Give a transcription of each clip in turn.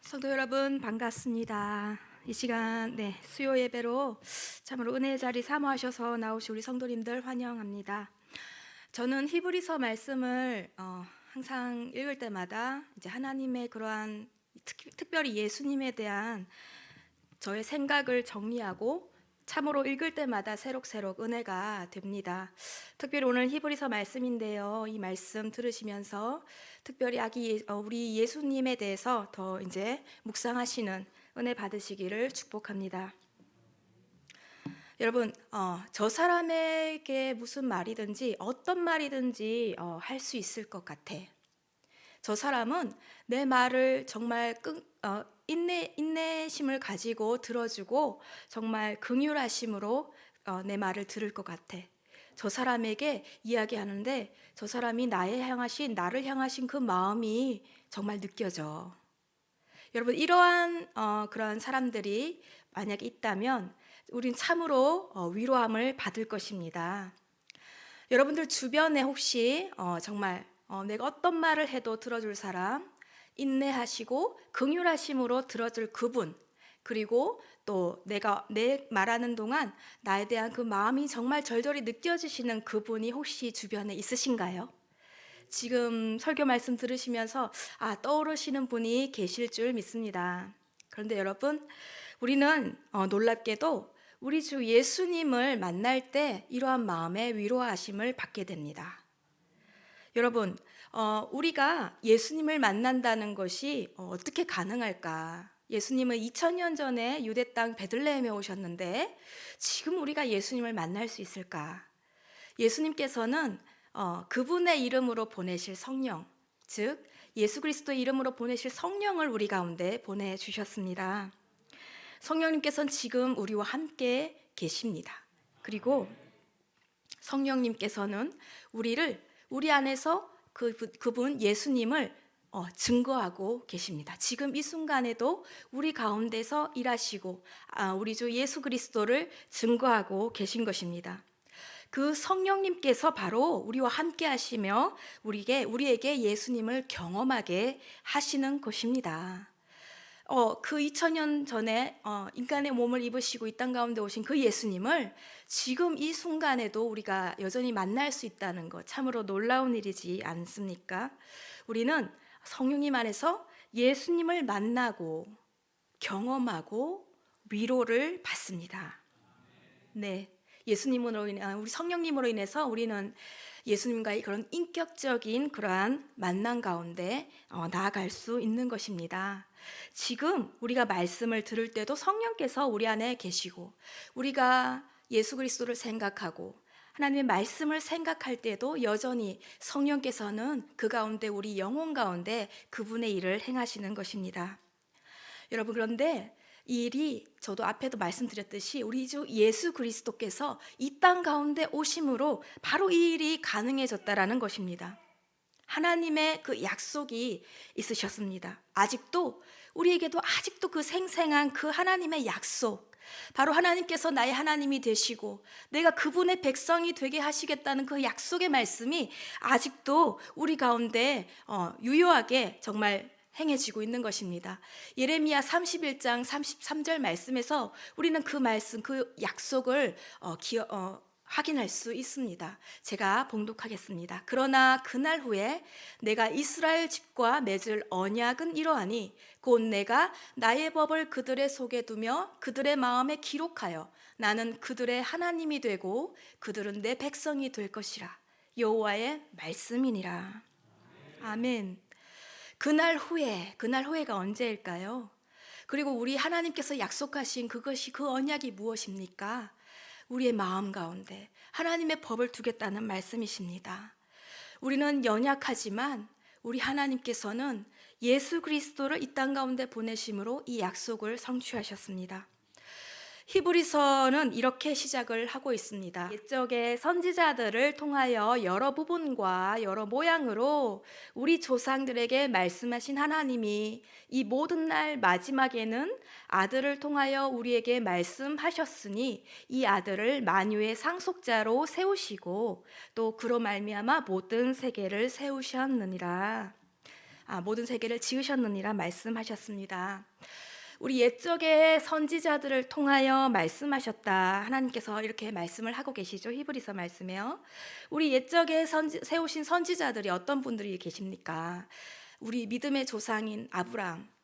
성도 여러분 반갑습니다. 이 시간 수요 예배로 참으로 은혜의 자리 사모하셔서 나오신 우리 성도님들 환영합니다. 저는 히브리서 말씀을 항상 읽을 때마다 이제 하나님의 그러한 특별히 예수님에 대한 저의 생각을 정리하고 참으로 읽을 때마다 새록새록 은혜가 됩니다. 특별히 오늘 히브리서 말씀인데요. 이 말씀 들으시면서 특별히 우리 예수님에 대해서 더 이제 묵상하시는 은혜 받으시기를 축복합니다. 여러분, 저 사람에게 무슨 말이든지 어떤 말이든지 할 수 있을 것 같아. 저 사람은 내 말을 정말 인내심을 가지고 들어주고 정말 긍휼하심으로 내 말을 들을 것 같아. 저 사람에게 이야기하는데 저 사람이 나를 향하신 그 마음이 정말 느껴져. 여러분, 이러한 그런 사람들이 만약에 있다면 우린 참으로 위로함을 받을 것입니다. 여러분들 주변에 혹시 정말 내가 어떤 말을 해도 들어줄 사람, 인내하시고 긍휼하심으로 들어줄 그분, 그리고 또 내가 내 말하는 동안 나에 대한 그 마음이 정말 절절히 느껴지시는 그분이 혹시 주변에 있으신가요? 지금 설교 말씀 들으시면서 떠오르시는 분이 계실 줄 믿습니다. 그런데 여러분, 우리는 놀랍게도 우리 주 예수님을 만날 때 이러한 마음의 위로하심을 받게 됩니다. 여러분, 우리가 예수님을 만난다는 것이 어떻게 가능할까? 예수님은 2000년 전에 유대 땅 베들레헴에 오셨는데 지금 우리가 예수님을 만날 수 있을까? 예수님께서는 그분의 이름으로 보내실 성령, 즉 예수 그리스도의 이름으로 보내실 성령을 우리 가운데 보내주셨습니다. 성령님께서는 지금 우리와 함께 계십니다. 그리고 성령님께서는 우리 안에서 그분 예수님을 증거하고 계십니다. 지금 이 순간에도 우리 가운데서 일하시고 우리 주 예수 그리스도를 증거하고 계신 것입니다. 그 성령님께서 바로 우리와 함께 하시며 우리에게 예수님을 경험하게 하시는 것입니다. 그 2000년 전에 인간의 몸을 입으시고 이 땅 가운데 오신 그 예수님을 지금 이 순간에도 우리가 여전히 만날 수 있다는 것 참으로 놀라운 일이지 않습니까? 우리는 성령님 안에서 예수님을 만나고 경험하고 위로를 받습니다. 네, 우리 성령님으로 인해서 우리는 예수님과의 그런 인격적인 그러한 만남 가운데 나아갈 수 있는 것입니다. 지금 우리가 말씀을 들을 때도 성령께서 우리 안에 계시고 우리가 예수 그리스도를 생각하고 하나님의 말씀을 생각할 때도 여전히 성령께서는 그 가운데 우리 영혼 가운데 그분의 일을 행하시는 것입니다. 여러분, 그런데 이 일이 저도 앞에도 말씀드렸듯이 우리 주 예수 그리스도께서 이 땅 가운데 오심으로 바로 이 일이 가능해졌다라는 것입니다. 하나님의 그 약속이 있으셨습니다. 우리에게도 아직도 그 생생한 그 하나님의 약속, 바로 하나님께서 나의 하나님이 되시고 내가 그분의 백성이 되게 하시겠다는 그 약속의 말씀이 아직도 우리 가운데 유효하게 정말 행해지고 있는 것입니다. 예레미야 31장 33절 말씀에서 우리는 그 말씀, 그 약속을 확인할 수 있습니다. 제가 봉독하겠습니다. 그러나 그날 후에 내가 이스라엘 집과 맺을 언약은 이러하니 곧 내가 나의 법을 그들의 속에 두며 그들의 마음에 기록하여 나는 그들의 하나님이 되고 그들은 내 백성이 될 것이라. 여호와의 말씀이니라. 아멘. 그날 후에가 언제일까요? 그리고 우리 하나님께서 약속하신 그 언약이 무엇입니까? 우리의 마음 가운데 하나님의 법을 두겠다는 말씀이십니다. 우리는 연약하지만 우리 하나님께서는 예수 그리스도를 이 땅 가운데 보내심으로 이 약속을 성취하셨습니다. 히브리서는 이렇게 시작을 하고 있습니다. 옛적의 선지자들을 통하여 여러 부분과 여러 모양으로 우리 조상들에게 말씀하신 하나님이 이 모든 날 마지막에는 아들을 통하여 우리에게 말씀하셨으니 이 아들을 만유의 상속자로 세우시고 또 그로 말미암아 모든 세계를 세우셨느니라. 모든 세계를 지으셨느니라 말씀하셨습니다. 우리 옛적의 선지자들을 통하여 말씀하셨다. 하나님께서 이렇게 말씀을 하고 계시죠. 히브리서 말씀에요. 우리 옛적에 세우신 선지자들이 어떤 분들이 계십니까? 우리 믿음의 조상인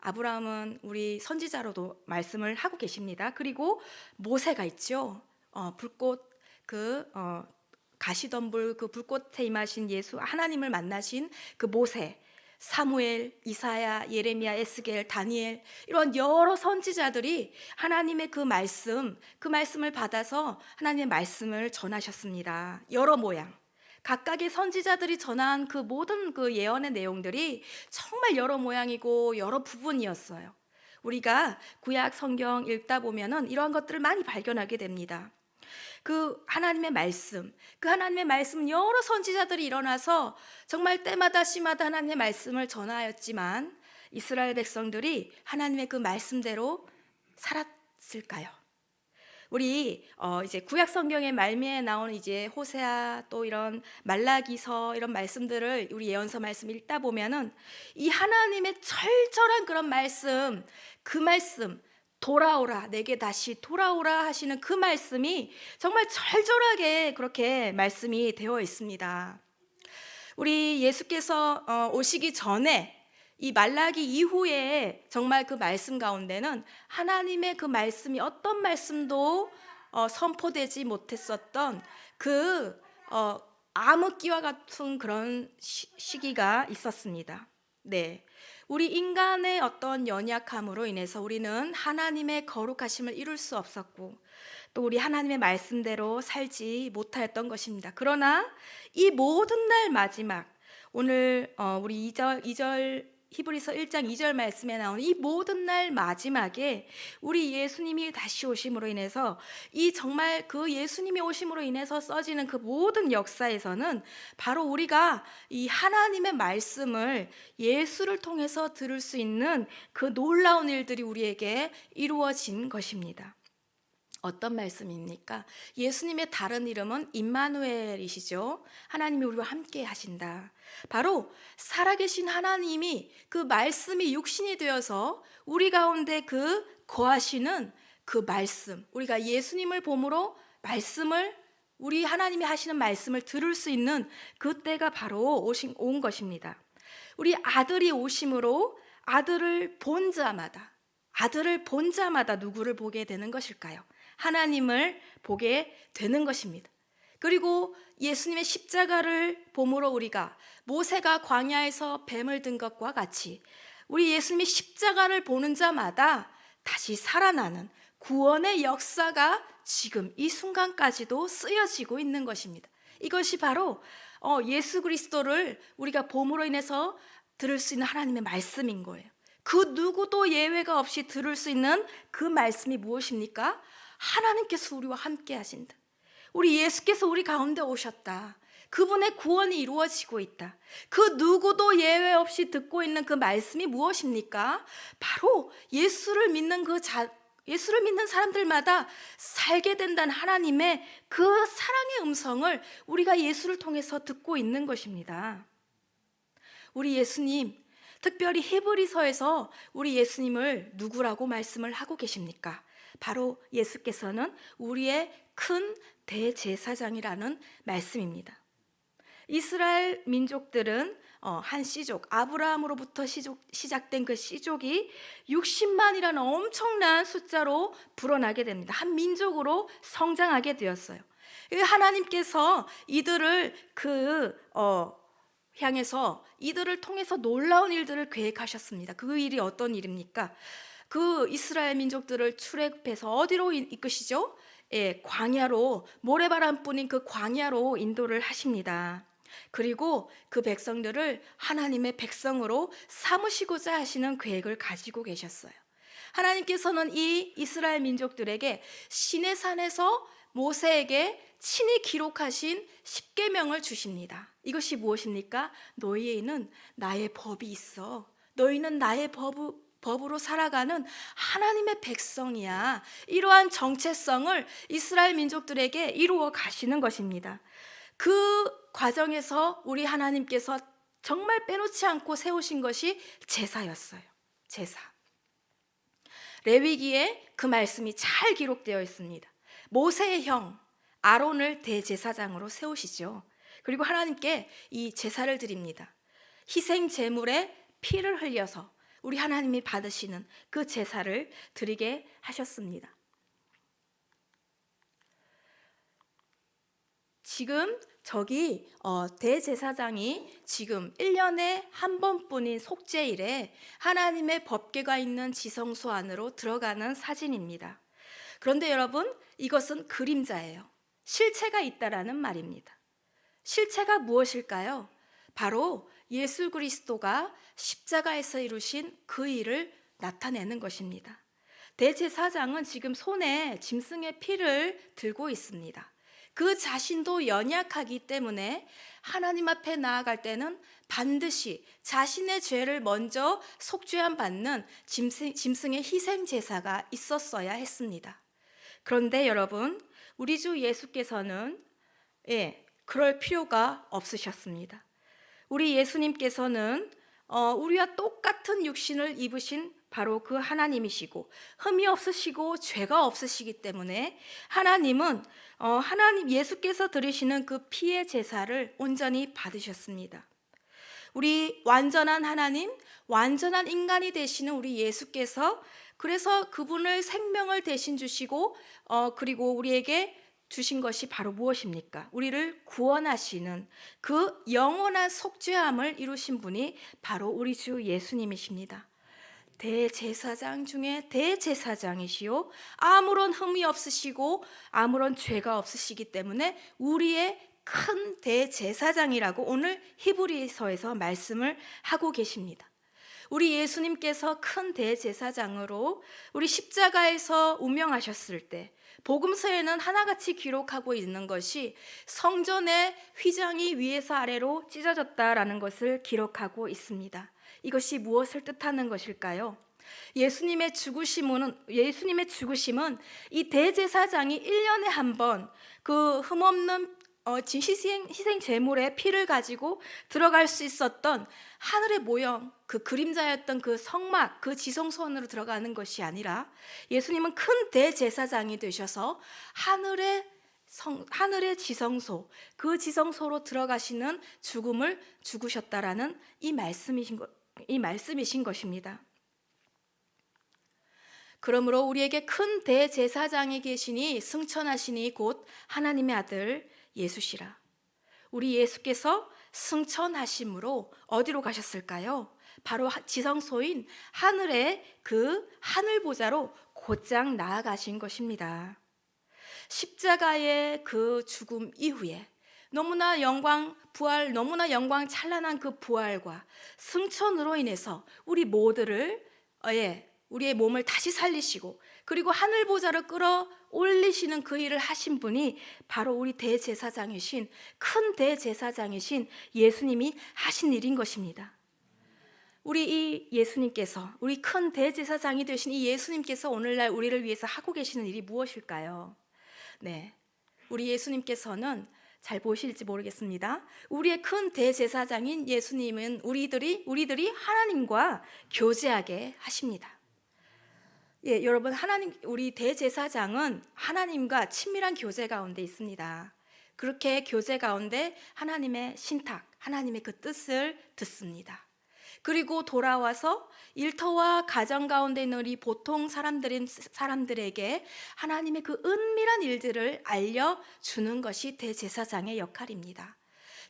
아브라함은 우리 선지자로도 말씀을 하고 계십니다. 그리고 모세가 있죠. 불꽃 가시덤불 그 불꽃에 임하신 예수 하나님을 만나신 그 모세, 사무엘, 이사야, 예레미야, 에스겔, 다니엘, 이런 여러 선지자들이 하나님의 그 말씀을 받아서 하나님의 말씀을 전하셨습니다. 여러 모양 각각의 선지자들이 전한 그 모든 그 예언의 내용들이 정말 여러 모양이고 여러 부분이었어요. 우리가 구약 성경 읽다 보면은 이러한 것들을 많이 발견하게 됩니다. 그 하나님의 말씀 여러 선지자들이 일어나서 정말 때마다 시마다 하나님의 말씀을 전하였지만 이스라엘 백성들이 하나님의 그 말씀대로 살았을까요? 우리 이제 구약 성경의 말미에 나오는 이제 호세아 또 이런 말라기서 이런 말씀들을 우리 예언서 말씀 읽다 보면은 이 하나님의 철저한 그런 말씀, 그 말씀 돌아오라 내게 다시 돌아오라 하시는 그 말씀이 정말 철저하게 그렇게 말씀이 되어 있습니다. 우리 예수께서 오시기 전에 이 말라기 이후에 정말 그 말씀 가운데는 하나님의 그 말씀이 어떤 말씀도 선포되지 못했었던 그 암흑기와 같은 그런 시기가 있었습니다. 네. 우리 인간의 어떤 연약함으로 인해서 우리는 하나님의 거룩하심을 이룰 수 없었고 또 우리 하나님의 말씀대로 살지 못하였던 것입니다. 그러나 이 모든 날 마지막 오늘 우리 2절 히브리서 1장 2절 말씀에 나오는 이 모든 날 마지막에 우리 예수님이 다시 오심으로 인해서 이 정말 그 예수님이 오심으로 인해서 써지는 그 모든 역사에서는 바로 우리가 이 하나님의 말씀을 예수를 통해서 들을 수 있는 그 놀라운 일들이 우리에게 이루어진 것입니다. 어떤 말씀입니까? 예수님의 다른 이름은 임마누엘이시죠. 하나님이 우리와 함께 하신다. 바로 살아계신 하나님이 그 말씀이 육신이 되어서 우리 가운데 그 거하시는 그 말씀, 우리가 예수님을 봄으로 말씀을 우리 하나님이 하시는 말씀을 들을 수 있는 그때가 바로 온 것입니다. 우리 아들이 오심으로 아들을 본 자마다 누구를 보게 되는 것일까요? 하나님을 보게 되는 것입니다. 그리고 예수님의 십자가를 봄으로 우리가 모세가 광야에서 뱀을 든 것과 같이 우리 예수님의 십자가를 보는 자마다 다시 살아나는 구원의 역사가 지금 이 순간까지도 쓰여지고 있는 것입니다. 이것이 바로 예수 그리스도를 우리가 봄으로 인해서 들을 수 있는 하나님의 말씀인 거예요. 그 누구도 예외가 없이 들을 수 있는 그 말씀이 무엇입니까? 하나님께서 우리와 함께 하신다. 우리 예수께서 우리 가운데 오셨다. 그분의 구원이 이루어지고 있다. 그 누구도 예외 없이 듣고 있는 그 말씀이 무엇입니까? 바로 예수를 믿는 사람들마다 살게 된다는 하나님의 그 사랑의 음성을 우리가 예수를 통해서 듣고 있는 것입니다. 우리 예수님, 특별히 히브리서에서 우리 예수님을 누구라고 말씀을 하고 계십니까? 바로 예수께서는 우리의 큰 대제사장이라는 말씀입니다. 이스라엘 민족들은 한 씨족, 아브라함으로부터 시작된 그 씨족이 60만이라는 엄청난 숫자로 불어나게 됩니다. 한 민족으로 성장하게 되었어요. 하나님께서 이들을 향해서 이들을 통해서 놀라운 일들을 계획하셨습니다. 그 일이 어떤 일입니까? 그 이스라엘 민족들을 출애굽해서 어디로 이끄시죠? 광야로, 모래바람뿐인 그 광야로 인도를 하십니다. 그리고 그 백성들을 하나님의 백성으로 삼으시고자 하시는 계획을 가지고 계셨어요. 하나님께서는 이 이스라엘 민족들에게 시내산에서 모세에게 친히 기록하신 십계명을 주십니다. 이것이 무엇입니까? 너희에는 나의 법이 있어. 너희는 나의 법으로 살아가는 하나님의 백성이야. 이러한 정체성을 이스라엘 민족들에게 이루어 가시는 것입니다. 그 과정에서 우리 하나님께서 정말 빼놓지 않고 세우신 것이 제사였어요. 제사. 레위기에 그 말씀이 잘 기록되어 있습니다. 모세의 형 아론을 대제사장으로 세우시죠. 그리고 하나님께 이 제사를 드립니다. 희생 제물에 피를 흘려서 우리 하나님이 받으시는 그 제사를 드리게 하셨습니다. 지금 저기 대제사장이 지금 1년에 한 번뿐인 속죄일에 하나님의 법궤가 있는 지성소 안으로 들어가는 사진입니다. 그런데 여러분, 이것은 그림자예요. 실체가 있다라는 말입니다. 실체가 무엇일까요? 바로 예수 그리스도가 십자가에서 이루신 그 일을 나타내는 것입니다. 대제사장은 지금 손에 짐승의 피를 들고 있습니다. 그 자신도 연약하기 때문에 하나님 앞에 나아갈 때는 반드시 자신의 죄를 먼저 속죄함 받는 짐승의 희생 제사가 있었어야 했습니다. 그런데 여러분, 우리 주 예수께서는 그럴 필요가 없으셨습니다. 우리 예수님께서는 우리와 똑같은 육신을 입으신 바로 그 하나님이시고 흠이 없으시고 죄가 없으시기 때문에 하나님은 하나님 예수께서 드리시는 그 피의 제사를 온전히 받으셨습니다. 우리 완전한 하나님, 완전한 인간이 되시는 우리 예수께서 그래서 그분을 생명을 대신 주시고 그리고 우리에게 주신 것이 바로 무엇입니까? 우리를 구원하시는 그 영원한 속죄함을 이루신 분이 바로 우리 주 예수님이십니다. 대제사장 중에 대제사장이시요 아무런 흠이 없으시고 아무런 죄가 없으시기 때문에 우리의 큰 대제사장이라고 오늘 히브리서에서 말씀을 하고 계십니다. 우리 예수님께서 큰 대제사장으로 우리 십자가에서 운명하셨을 때 복음서에는 하나같이 기록하고 있는 것이 성전의 휘장이 위에서 아래로 찢어졌다라는 것을 기록하고 있습니다. 이것이 무엇을 뜻하는 것일까요? 예수님의 죽으심은 이 대제사장이 1년에 한 번 그 흠없는 희생 제물의 피를 가지고 들어갈 수 있었던 하늘의 모형, 그 그림자였던 그 성막, 그 지성소 안으로 들어가는 것이 아니라 예수님은 큰 대제사장이 되셔서 하늘의 지성소, 그 지성소로 들어가시는 죽음을 죽으셨다라는 이 말씀이신 것입니다. 그러므로 우리에게 큰 대제사장이 계시니 승천하시니 곧 하나님의 아들 예수시라. 우리 예수께서 승천하심으로 어디로 가셨을까요? 바로 지성소인 하늘의 그 하늘 보좌로 곧장 나아가신 것입니다. 십자가의 그 죽음 이후에 너무나 영광 찬란한 그 부활과 승천으로 인해서 우리 모두를 우리의 몸을 다시 살리시고 그리고 하늘 보좌로 끌어올리시는 그 일을 하신 분이 바로 우리 대제사장이신 큰 대제사장이신 예수님이 하신 일인 것입니다. 우리 이 예수님께서 우리 큰 대제사장이 되신 이 예수님께서 오늘날 우리를 위해서 하고 계시는 일이 무엇일까요? 우리 예수님께서는 잘 보실지 모르겠습니다. 우리의 큰 대제사장인 예수님은 우리들이 하나님과 교제하게 하십니다. 여러분, 우리 대제사장은 하나님과 친밀한 교제 가운데 있습니다. 그렇게 교제 가운데 하나님의 신탁, 하나님의 그 뜻을 듣습니다. 그리고 돌아와서 일터와 가정 가운데 있는 우리 보통 사람들에게 하나님의 그 은밀한 일들을 알려주는 것이 대제사장의 역할입니다.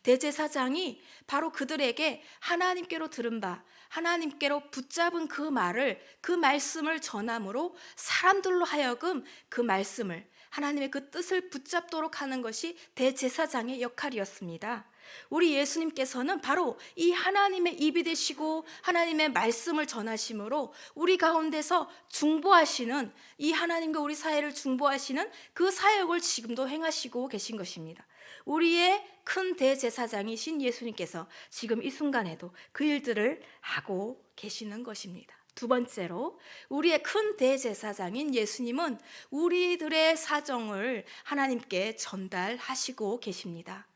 대제사장이 바로 그들에게 하나님께로 들은 바, 하나님께로 붙잡은 그 말씀을 전함으로 사람들로 하여금 그 말씀을, 하나님의 그 뜻을 붙잡도록 하는 것이 대제사장의 역할이었습니다. 우리 예수님께서는 바로 이 하나님의 입이 되시고 하나님의 말씀을 전하심으로 우리 가운데서 중보하시는, 이 하나님과 우리 사회를 중보하시는 그 사역을 지금도 행하시고 계신 것입니다. 우리의 큰 대제사장이신 예수님께서 지금 이 순간에도 그 일들을 하고 계시는 것입니다. 두 번째로, 우리의 큰 대제사장인 예수님은 우리들의 사정을 하나님께 전달하시고 계십니다.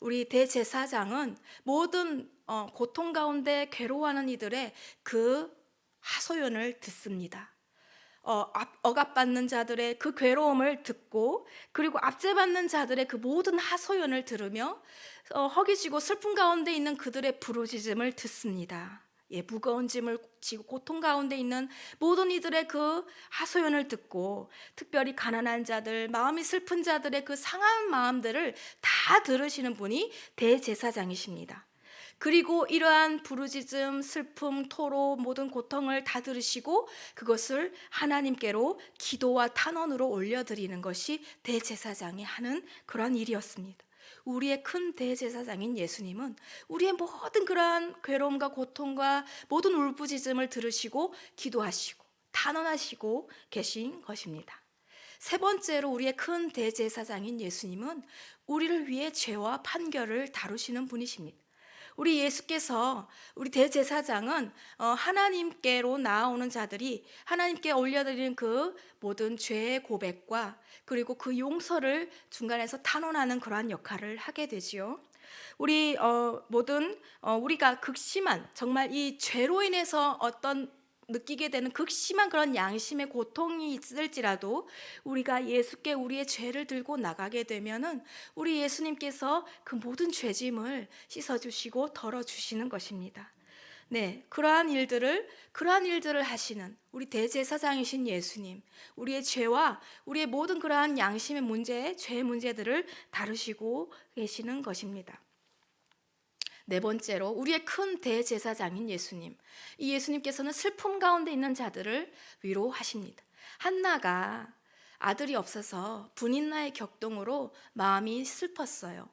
우리 대제사장은 모든 고통 가운데 괴로워하는 이들의 그 하소연을 듣습니다. 억압받는 자들의 그 괴로움을 듣고, 그리고 압제받는 자들의 그 모든 하소연을 들으며 허기지고 슬픔 가운데 있는 그들의 부르짖음을 듣습니다. 무거운 짐을 지고 고통 가운데 있는 모든 이들의 그 하소연을 듣고, 특별히 가난한 자들, 마음이 슬픈 자들의 그 상한 마음들을 다 들으시는 분이 대제사장이십니다. 그리고 이러한 부르짖음, 슬픔, 토로, 모든 고통을 다 들으시고 그것을 하나님께로 기도와 탄원으로 올려드리는 것이 대제사장이 하는 그러한 일이었습니다. 우리의 큰 대제사장인 예수님은 우리의 모든 그러한 괴로움과 고통과 모든 울부짖음을 들으시고 기도하시고 탄원하시고 계신 것입니다. 세 번째로 우리의 큰 대제사장인 예수님은 우리를 위해 죄와 판결을 다루시는 분이십니다. 우리 예수께서, 우리 대제사장은 하나님께로 나아오는 자들이 하나님께 올려드리는 그 모든 죄의 고백과 그리고 그 용서를 중간에서 탄원하는 그러한 역할을 하게 되지요. 우리 우리가 극심한, 정말 이 죄로 인해서 느끼게 되는 극심한 그런 양심의 고통이 있을지라도 우리가 예수께 우리의 죄를 들고 나가게 되면은 우리 예수님께서 그 모든 죄짐을 씻어주시고 덜어주시는 것입니다. 그러한 일들을 하시는 우리 대제사장이신 예수님, 우리의 죄와 우리의 모든 그러한 양심의 죄의 문제들을 다루시고 계시는 것입니다. 네 번째로 우리의 큰 대제사장인 예수님, 이 예수님께서는 슬픔 가운데 있는 자들을 위로하십니다. 한나가 아들이 없어서 분인나의 격동으로 마음이 슬펐어요.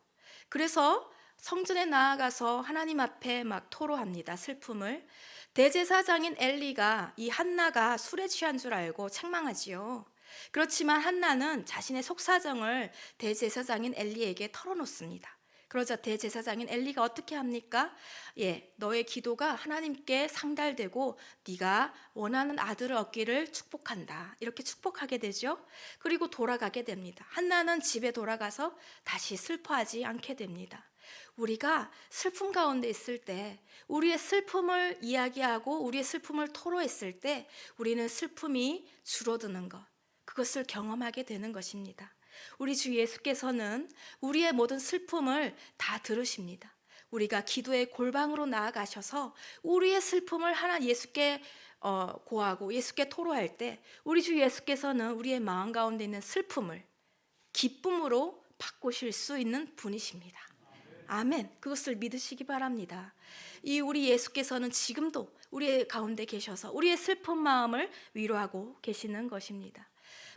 그래서 성전에 나아가서 하나님 앞에 막 토로합니다. 슬픔을. 대제사장인 엘리가 이 한나가 술에 취한 줄 알고 책망하지요. 그렇지만 한나는 자신의 속사정을 대제사장인 엘리에게 털어놓습니다. 그러자 대제사장인 엘리가 어떻게 합니까? 너의 기도가 하나님께 상달되고 네가 원하는 아들을 얻기를 축복한다. 이렇게 축복하게 되죠. 그리고 돌아가게 됩니다. 한나는 집에 돌아가서 다시 슬퍼하지 않게 됩니다. 우리가 슬픔 가운데 있을 때, 우리의 슬픔을 이야기하고 우리의 슬픔을 토로했을 때 우리는 슬픔이 줄어드는 것, 그것을 경험하게 되는 것입니다. 우리 주 예수께서는 우리의 모든 슬픔을 다 들으십니다. 우리가 기도의 골방으로 나아가셔서 우리의 슬픔을 예수께 고하고 예수께 토로할 때 우리 주 예수께서는 우리의 마음 가운데 있는 슬픔을 기쁨으로 바꾸실 수 있는 분이십니다. 아멘. 그것을 믿으시기 바랍니다. 우리 예수께서는 지금도 우리의 가운데 계셔서 우리의 슬픈 마음을 위로하고 계시는 것입니다.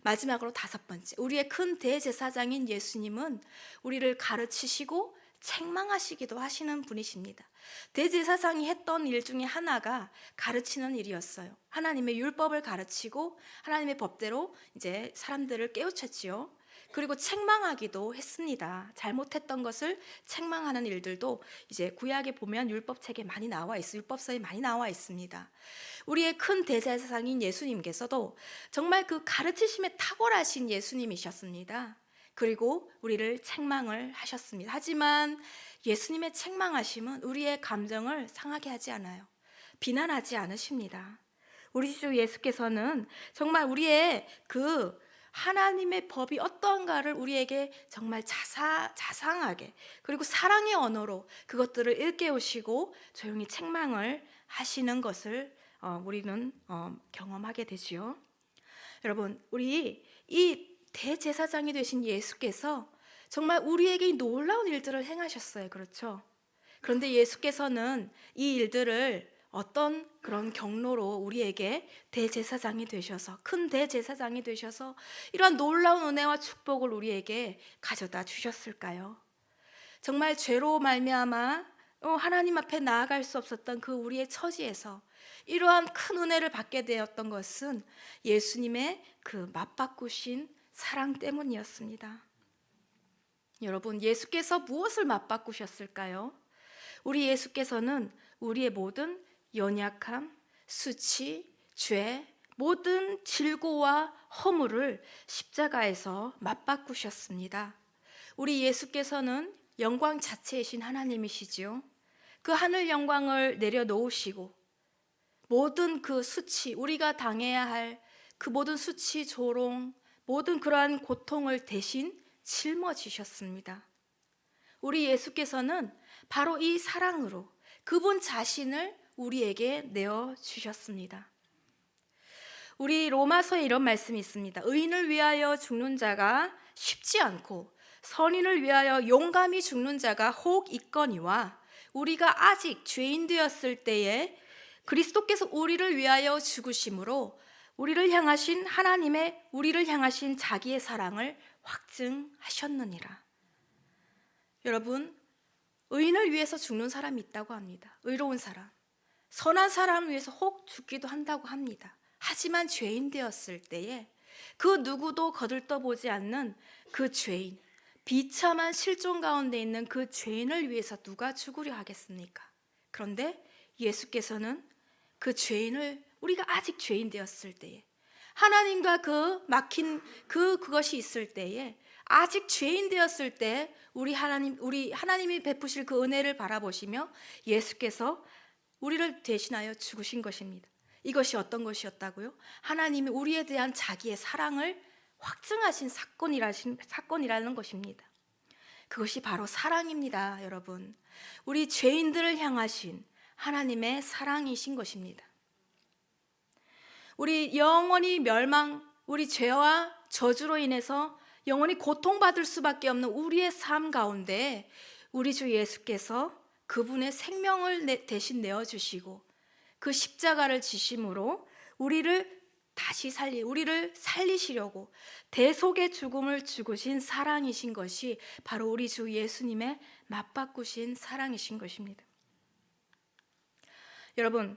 마지막으로 다섯 번째, 우리의 큰 대제사장인 예수님은 우리를 가르치시고 책망하시기도 하시는 분이십니다. 대제사장이 했던 일 중에 하나가 가르치는 일이었어요. 하나님의 율법을 가르치고 하나님의 법대로 이제 사람들을 깨우쳤지요. 그리고 책망하기도 했습니다. 잘못했던 것을 책망하는 일들도 이제 구약에 보면 율법책에 많이 나와 있어요. 율법서에 많이 나와 있습니다. 우리의 큰 대제사장인 예수님께서도 정말 그 가르치심에 탁월하신 예수님이셨습니다. 그리고 우리를 책망을 하셨습니다. 하지만 예수님의 책망하심은 우리의 감정을 상하게 하지 않아요. 비난하지 않으십니다. 우리 주 예수께서는 정말 우리의 그 하나님의 법이 어떠한가를 우리에게 정말 자상하게, 그리고 사랑의 언어로 그것들을 일깨우시고 조용히 책망을 하시는 것을 우리는 경험하게 되지요. 여러분, 우리 이 대제사장이 되신 예수께서 정말 우리에게 놀라운 일들을 행하셨어요. 그렇죠? 그런데 예수께서는 이 일들을 어떤 그런 경로로 우리에게 대제사장이 되셔서, 큰 대제사장이 되셔서 이러한 놀라운 은혜와 축복을 우리에게 가져다 주셨을까요? 정말 죄로 말미암아 하나님 앞에 나아갈 수 없었던 그 우리의 처지에서 이러한 큰 은혜를 받게 되었던 것은 예수님의 그 맞바꾸신 사랑 때문이었습니다. 여러분, 예수께서 무엇을 맞바꾸셨을까요? 우리 예수께서는 우리의 모든 연약함, 수치, 죄, 모든 질고와 허물을 십자가에서 맞바꾸셨습니다. 우리 예수께서는 영광 자체이신 하나님이시지요. 그 하늘 영광을 내려놓으시고 모든 그 수치, 우리가 당해야 할 그 모든 수치, 조롱, 모든 그러한 고통을 대신 짊어지셨습니다. 우리 예수께서는 바로 이 사랑으로 그분 자신을 우리에게 내어주셨습니다. 우리 로마서에 이런 말씀이 있습니다. 의인을 위하여 죽는 자가 쉽지 않고 선인을 위하여 용감히 죽는 자가 혹 있거니와 우리가 아직 죄인 되었을 때에 그리스도께서 우리를 위하여 죽으심으로 우리를 향하신 자기의 사랑을 확증하셨느니라. 여러분, 의인을 위해서 죽는 사람이 있다고 합니다. 의로운 사람, 선한 사람을 위해서 혹 죽기도 한다고 합니다. 하지만 죄인 되었을 때에 그 누구도 거들떠보지 않는 그 죄인, 비참한 실존 가운데 있는 그 죄인을 위해서 누가 죽으려 하겠습니까? 그런데 예수께서는 그 죄인을, 우리가 아직 죄인 되었을 때에, 하나님과 그 막힌 그것이 있을 때에, 아직 죄인 되었을 때 우리 하나님이 베푸실 그 은혜를 바라보시며 예수께서 우리를 대신하여 죽으신 것입니다. 이것이 어떤 것이었다고요? 하나님이 우리에 대한 자기의 사랑을 확증하신 사건이라는 것입니다. 그것이 바로 사랑입니다, 여러분. 우리 죄인들을 향하신 하나님의 사랑이신 것입니다. 우리 영원히 우리 죄와 저주로 인해서 영원히 고통받을 수밖에 없는 우리의 삶 가운데 우리 주 예수께서 그분의 생명을 대신 내어주시고 그 십자가를 지심으로 우리를 살리시려고 대속의 죽음을 죽으신 사랑이신 것이 바로 우리 주 예수님의 맞바꾸신 사랑이신 것입니다. 여러분,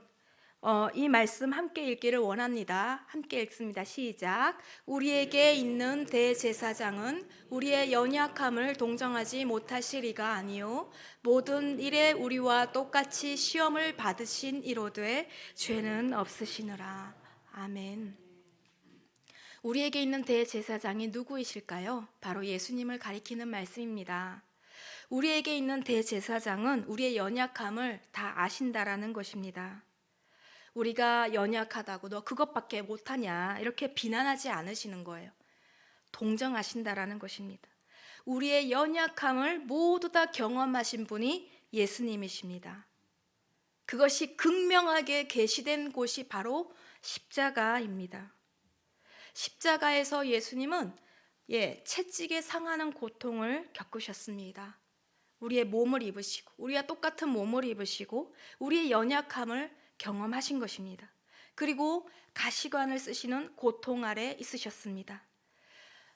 이 말씀 함께 읽기를 원합니다. 함께 읽습니다. 시작. 우리에게 있는 대제사장은 우리의 연약함을 동정하지 못하시리가 아니요 모든 일에 우리와 똑같이 시험을 받으신 이로되 죄는 없으시느라. 아멘. 우리에게 있는 대제사장이 누구이실까요? 바로 예수님을 가리키는 말씀입니다. 우리에게 있는 대제사장은 우리의 연약함을 다 아신다라는 것입니다. 우리가 연약하다고 너 그것밖에 못하냐 이렇게 비난하지 않으시는 거예요. 동정하신다라는 것입니다. 우리의 연약함을 모두 다 경험하신 분이 예수님이십니다. 그것이 극명하게 계시된 곳이 바로 십자가입니다. 십자가에서 예수님은 채찍에 상하는 고통을 겪으셨습니다. 우리의 몸을 입으시고 우리와 똑같은 몸을 입으시고 우리의 연약함을 경험하신 것입니다. 그리고 가시관을 쓰시는 고통 아래 있으셨습니다.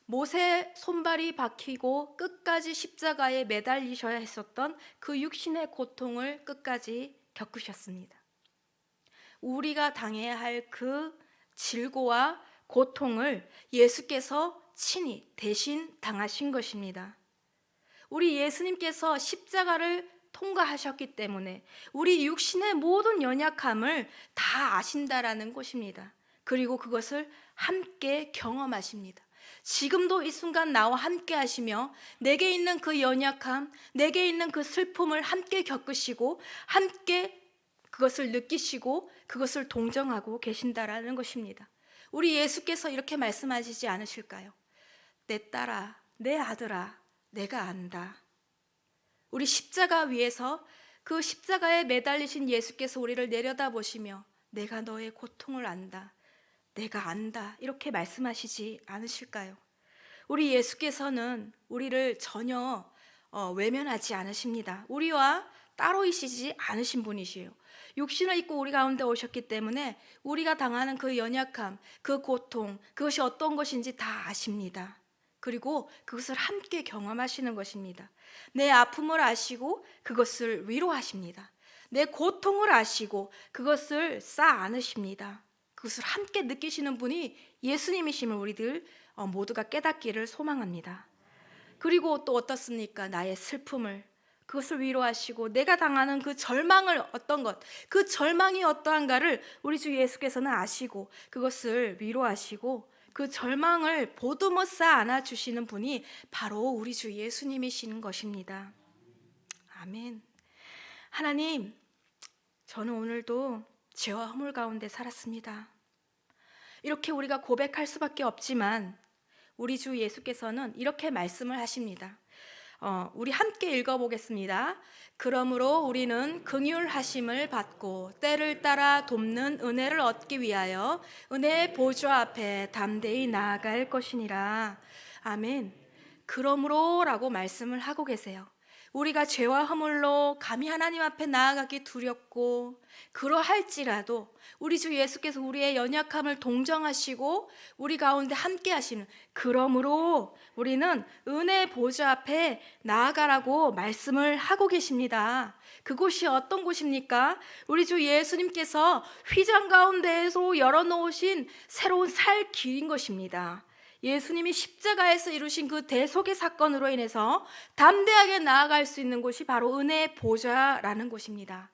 못에 손발이 박히고 끝까지 십자가에 매달리셔야 했었던 그 육신의 고통을 끝까지 겪으셨습니다. 우리가 당해야 할 그 질고와 고통을 예수께서 친히 대신 당하신 것입니다. 우리 예수님께서 십자가를 통과하셨기 때문에 우리 육신의 모든 연약함을 다 아신다라는 것입니다. 그리고 그것을 함께 경험하십니다. 지금도 이 순간 나와 함께 하시며 내게 있는 그 연약함, 내게 있는 그 슬픔을 함께 겪으시고 함께 그것을 느끼시고 그것을 동정하고 계신다라는 것입니다. 우리 예수께서 이렇게 말씀하시지 않으실까요? 내 딸아, 내 아들아, 내가 안다. 우리 십자가 위에서 그 십자가에 매달리신 예수께서 우리를 내려다보시며 내가 너의 고통을 안다. 내가 안다. 이렇게 말씀하시지 않으실까요? 우리 예수께서는 우리를 전혀 외면하지 않으십니다. 우리와 따로 있으시지 않으신 분이시에요. 육신을 입고 우리 가운데 오셨기 때문에 우리가 당하는 그 연약함, 그 고통, 그것이 어떤 것인지 다 아십니다. 그리고 그것을 함께 경험하시는 것입니다. 내 아픔을 아시고 그것을 위로하십니다. 내 고통을 아시고 그것을 안으십니다. 그것을 함께 느끼시는 분이 예수님이심을 우리들 모두가 깨닫기를 소망합니다. 그리고 또 어떻습니까? 나의 슬픔을 그것을 위로하시고 내가 당하는 그 절망을 그 절망이 어떠한가를 우리 주 예수께서는 아시고 그것을 위로하시고 그 절망을 보듬어 안아주시는 분이 바로 우리 주 예수님이시는 것입니다. 아멘. 하나님, 저는 오늘도 죄와 허물 가운데 살았습니다. 이렇게 우리가 고백할 수밖에 없지만 우리 주 예수께서는 이렇게 말씀을 하십니다. 우리 함께 읽어보겠습니다. 그러므로 우리는 긍휼하심을 받고 때를 따라 돕는 은혜를 얻기 위하여 은혜의 보좌 앞에 담대히 나아갈 것이니라. 아멘. 그러므로라고 말씀을 하고 계세요. 우리가 죄와 허물로 감히 하나님 앞에 나아가기 두렵고 그러할지라도 우리 주 예수께서 우리의 연약함을 동정하시고 우리 가운데 함께 하시는, 그러므로 우리는 은혜의 보좌 앞에 나아가라고 말씀을 하고 계십니다. 그곳이 어떤 곳입니까? 우리 주 예수님께서 휘장 가운데에서 열어놓으신 새로운 살 길인 것입니다. 예수님이 십자가에서 이루신 그 대속의 사건으로 인해서 담대하게 나아갈 수 있는 곳이 바로 은혜의 보좌라는 곳입니다.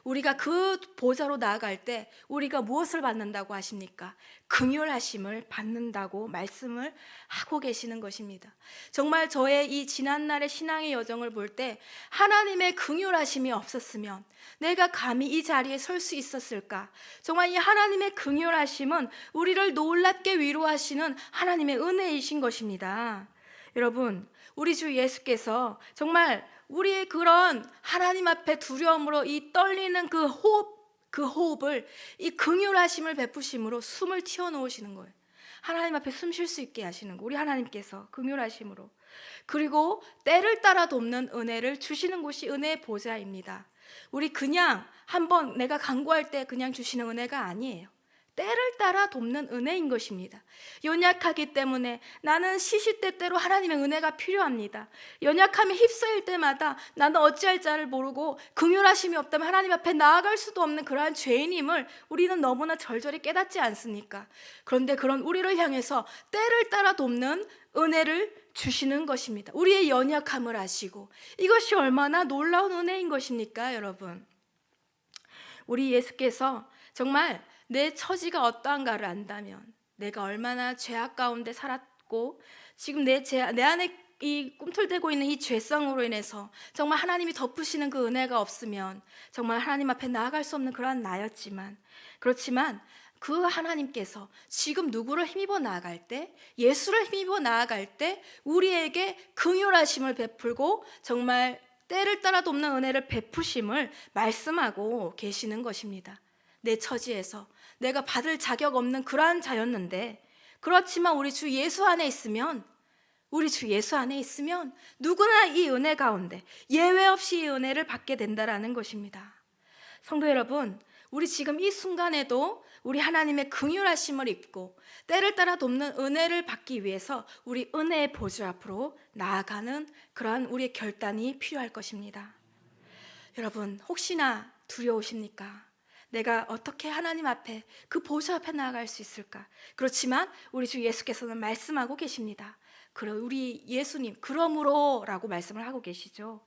우리가 그 보좌로 나아갈 때 우리가 무엇을 받는다고 하십니까? 긍휼하심을 받는다고 말씀을 하고 계시는 것입니다. 정말 저의 이 지난날의 신앙의 여정을 볼 때 하나님의 긍휼하심이 없었으면 내가 감히 이 자리에 설 수 있었을까? 정말 이 하나님의 긍휼하심은 우리를 놀랍게 위로하시는 하나님의 은혜이신 것입니다. 여러분, 우리 주 예수께서 정말 우리의 그런 하나님 앞에 두려움으로 이 떨리는 그 호흡을 이 긍휼하심을 베푸심으로 숨을 튀어놓으시는 거예요. 하나님 앞에 숨 쉴 수 있게 하시는 거, 우리 하나님께서 긍휼하심으로. 그리고 때를 따라 돕는 은혜를 주시는 곳이 은혜의 보좌입니다. 우리 그냥 한번 내가 간구할 때 그냥 주시는 은혜가 아니에요. 때를 따라 돕는 은혜인 것입니다. 연약하기 때문에 나는 시시때때로 하나님의 은혜가 필요합니다. 연약함에 휩싸일 때마다 나는 어찌할 자를 모르고 긍휼하심이 없다면 하나님 앞에 나아갈 수도 없는 그러한 죄인임을 우리는 너무나 절절히 깨닫지 않습니까? 그런데 그런 우리를 향해서 때를 따라 돕는 은혜를 주시는 것입니다. 우리의 연약함을 아시고, 이것이 얼마나 놀라운 은혜인 것입니까, 여러분? 우리 예수께서 정말 내 처지가 어떠한가를 안다면, 내가 얼마나 죄악 가운데 살았고 지금 내 안에 이 꿈틀대고 있는 이 죄성으로 인해서 정말 하나님이 덮으시는 그 은혜가 없으면 정말 하나님 앞에 나아갈 수 없는 그러한 나였지만, 그렇지만 그 하나님께서 지금 누구를 힘입어 나아갈 때, 예수를 힘입어 나아갈 때 우리에게 긍휼하심을 베풀고 정말 때를 따라 돕는 은혜를 베푸심을 말씀하고 계시는 것입니다. 내 처지에서 내가 받을 자격 없는 그러한 자였는데, 그렇지만 우리 주 예수 안에 있으면 누구나 이 은혜 가운데 예외 없이 이 은혜를 받게 된다라는 것입니다. 성도 여러분, 우리 지금 이 순간에도 우리 하나님의 긍휼하심을 입고 때를 따라 돕는 은혜를 받기 위해서 우리 은혜의 보좌 앞으로 나아가는 그러한 우리의 결단이 필요할 것입니다. 여러분, 혹시나 두려우십니까? 내가 어떻게 하나님 앞에 그 보좌 앞에 나아갈 수 있을까? 그렇지만 우리 주 예수께서는 말씀하고 계십니다. 우리 예수님, 그러므로라고 말씀을 하고 계시죠.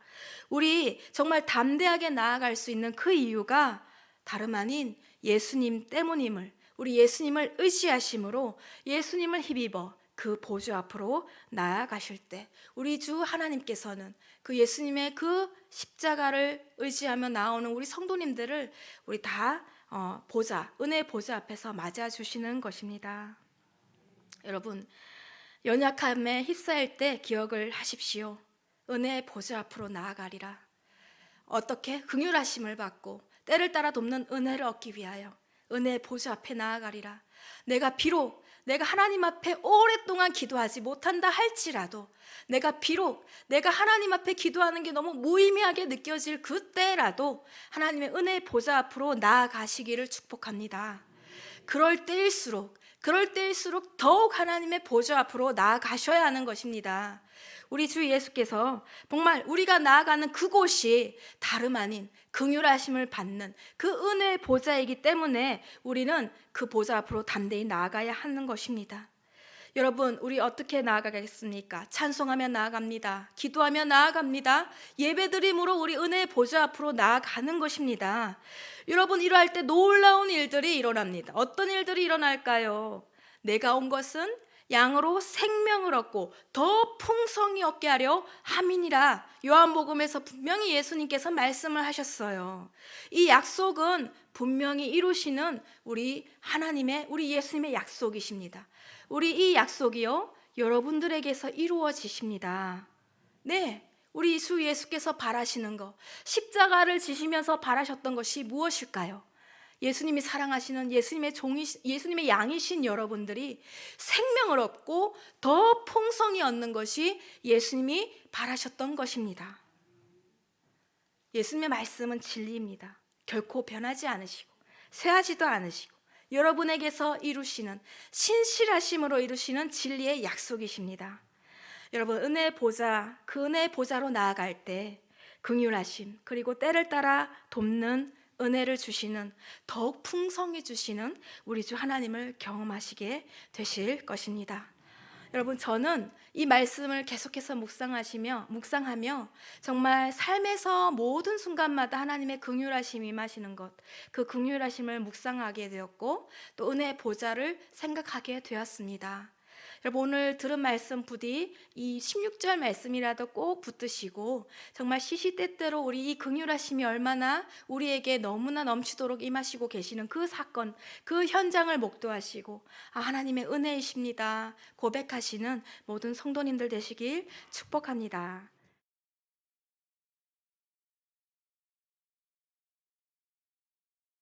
우리 정말 담대하게 나아갈 수 있는 그 이유가 다름 아닌 예수님 때문임을, 우리 예수님을 의지하심으로 예수님을 힘입어 그 보좌 앞으로 나아가실 때 우리 주 하나님께서는 그 예수님의 그 십자가를 의지하며 나오는 우리 성도님들을 우리 다 은혜의 보좌 앞에서 맞아주시는 것입니다. 여러분, 연약함에 휩싸일 때 기억을 하십시오. 은혜의 보좌 앞으로 나아가리라. 어떻게? 긍휼하심을 받고 때를 따라 돕는 은혜를 얻기 위하여 은혜의 보좌 앞에 나아가리라. 내가 하나님 앞에 오랫동안 기도하지 못한다 할지라도, 내가 하나님 앞에 기도하는 게 너무 무의미하게 느껴질 그때라도 하나님의 은혜의 보좌 앞으로 나아가시기를 축복합니다. 그럴 때일수록 더욱 하나님의 보좌 앞으로 나아가셔야 하는 것입니다. 우리 주 예수께서 정말 우리가 나아가는 그곳이 다름 아닌 긍휼하심을 받는 그 은혜의 보좌이기 때문에 우리는 그 보좌 앞으로 담대히 나아가야 하는 것입니다. 여러분, 우리 어떻게 나아가겠습니까? 찬송하며 나아갑니다. 기도하며 나아갑니다. 예배드림으로 우리 은혜의 보좌 앞으로 나아가는 것입니다. 여러분, 이러할 때 놀라운 일들이 일어납니다. 어떤 일들이 일어날까요? 내가 온 것은 양으로 생명을 얻고 더 풍성히 얻게 하려 함이니라. 요한복음에서 분명히 예수님께서 말씀을 하셨어요. 이 약속은 분명히 이루시는 우리 하나님의, 우리 예수님의 약속이십니다. 우리 이 약속이요, 여러분들에게서 이루어지십니다. 네, 우리 주 예수께서 바라시는 것, 십자가를 지시면서 바라셨던 것이 무엇일까요? 예수님이 사랑하시는 예수님의 양이신 여러분들이 생명을 얻고 더 풍성히 얻는 것이 예수님이 바라셨던 것입니다. 예수님의 말씀은 진리입니다. 결코 변하지 않으시고 쇠하지도 않으시고 여러분에게서 이루시는, 신실하심으로 이루시는 진리의 약속이십니다. 여러분, 은혜의 보좌, 그 은혜의 보좌로 나아갈 때 긍휼하심, 그리고 때를 따라 돕는 은혜를 주시는, 더욱 풍성히 주시는 우리 주 하나님을 경험하시게 되실 것입니다. 여러분, 저는 이 말씀을 계속해서 묵상하며 정말 삶에서 모든 순간마다 하나님의 긍휼하심이 임하시는 것, 그 긍휼하심을 묵상하게 되었고 또 은혜의 보좌를 생각하게 되었습니다. 여러분, 오늘 들은 말씀 부디 이 16절 말씀이라도 꼭 붙드시고 정말 시시때때로 우리 이 긍휼하심이 얼마나 우리에게 너무나 넘치도록 임하시고 계시는 그 사건, 그 현장을 목도하시고 하나님의 은혜이십니다 고백하시는 모든 성도님들 되시길 축복합니다.